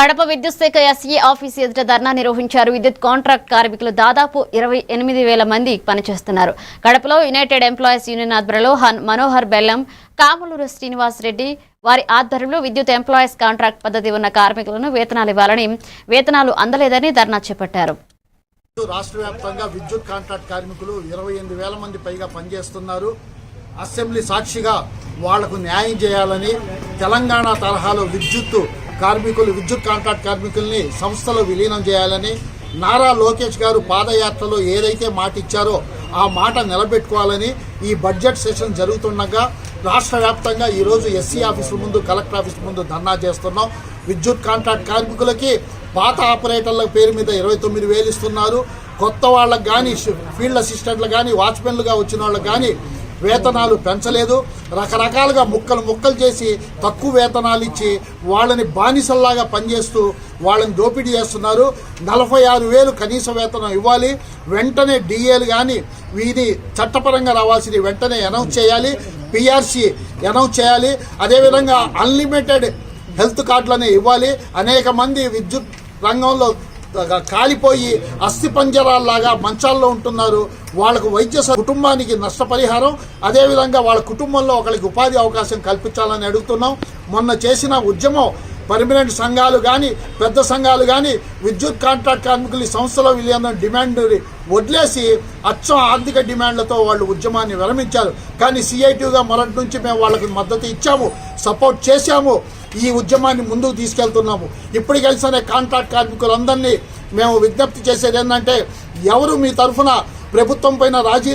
కడప విద్యుత్ శాఖ SE office ఎదుట ధర్నా నిర్వహించారు. విద్యుత్ కాంట్రాక్ట్ కార్మికులు దాదాపు 28,000 మంది పనిచేస్తున్నారు. కడపలో యునైటెడ్ ఎంప్లాయీస్ యూనియన్ ఆధ్వర్యంలో మనోహర్ బెల్లం, కామలూరు శ్రీనివాస్ రెడ్డి వారి ఆధ్వర్యంలో విద్యుత్ ఎంప్లాయీస్ కాంట్రాక్ట్ పద్ధతి ఉన్న కార్మికులను వేతనాలు ఇవ్వాలని, వేతనాలు అందలేదని ధర్నా చేపట్టారు. రాష్ట్ర వ్యాప్తంగా విద్యుత్ కాంట్రాక్ట్ కార్మికులు 28,000 మంది పైగా పనిచేస్తున్నారు. అసెంబ్లీ సాక్షిగా వాళ్లకు న్యాయం చేయాలని తెలంగాణ తరహాలో విద్యుత్ కాంట్రాక్ట్ కార్మికుల్ని సంస్థలో విలీనం చేయాలని నారా లోకేష్ గారు పాదయాత్రలో ఏదైతే మాట ఇచ్చారో ఆ మాట నిలబెట్టుకోవాలని ఈ బడ్జెట్ సెషన్ జరుగుతుండగా రాష్ట్ర వ్యాప్తంగా ఈరోజు ఎస్సీ ఆఫీసు ముందు, కలెక్టర్ ఆఫీసు ముందు ధర్నా చేస్తున్నాం. విద్యుత్ కాంట్రాక్ట్ కార్మికులకి పాత ఆపరేటర్ల పేరు మీద 29,000 ఇస్తున్నారు. కొత్త వాళ్ళకి కానీ, ఫీల్డ్ అసిస్టెంట్లు కానీ, వాచ్మెన్లుగా వచ్చిన వాళ్ళకి కానీ వేతనాలు పెంచలేదు. రకరకాలుగా ముక్కలు చేసి తక్కువ వేతనాలు ఇచ్చి వాళ్ళని బానిసల్లాగా పనిచేస్తూ వాళ్ళని దోపిడీ చేస్తున్నారు. 46,000 కనీస వేతనం ఇవ్వాలి. వెంటనే డిఏలు కానీ ఇది చట్టపరంగా రావాల్సింది వెంటనే అనౌన్స్ చేయాలి. పిఆర్సీ అనౌన్స్ చేయాలి. అదేవిధంగా అన్లిమిటెడ్ హెల్త్ కార్డులనే ఇవ్వాలి. అనేక మంది విద్యుత్ రంగంలో కాలిపోయి అస్థిపంజరాల్లాగా మంచాల్లో ఉంటున్నారు. వాళ్ళకు వైద్య కుటుంబానికి నష్టపరిహారం, అదేవిధంగా వాళ్ళ కుటుంబంలో ఒకరికి ఉపాధి అవకాశం కల్పించాలని అడుగుతున్నాం. మొన్న చేసిన ఉద్యమం పర్మనెంట్ సంఘాలు కానీ, పెద్ద సంఘాలు కానీ విద్యుత్ కాంట్రాక్ట్ కార్మికులు సంస్థలో విలీనం డిమాండ్ వదిలేసి అచ్చం ఆర్థిక డిమాండ్లతో వాళ్ళు ఉద్యమాన్ని విరమించారు. కానీ సిఐటిగా మొదటి నుంచి మేము వాళ్ళకి మద్దతు ఇచ్చాము, సపోర్ట్ చేశాము, ఈ ఉద్యమాన్ని ముందుకు తీసుకెళ్తున్నాము. ఇప్పటికెలిసిన కాంట్రాక్ట్ కార్మికులందరినీ మేము విజ్ఞప్తి చేసేది ఏంటంటే, ఎవరు మీ తరఫున ప్రభుత్వం పైన రాజీ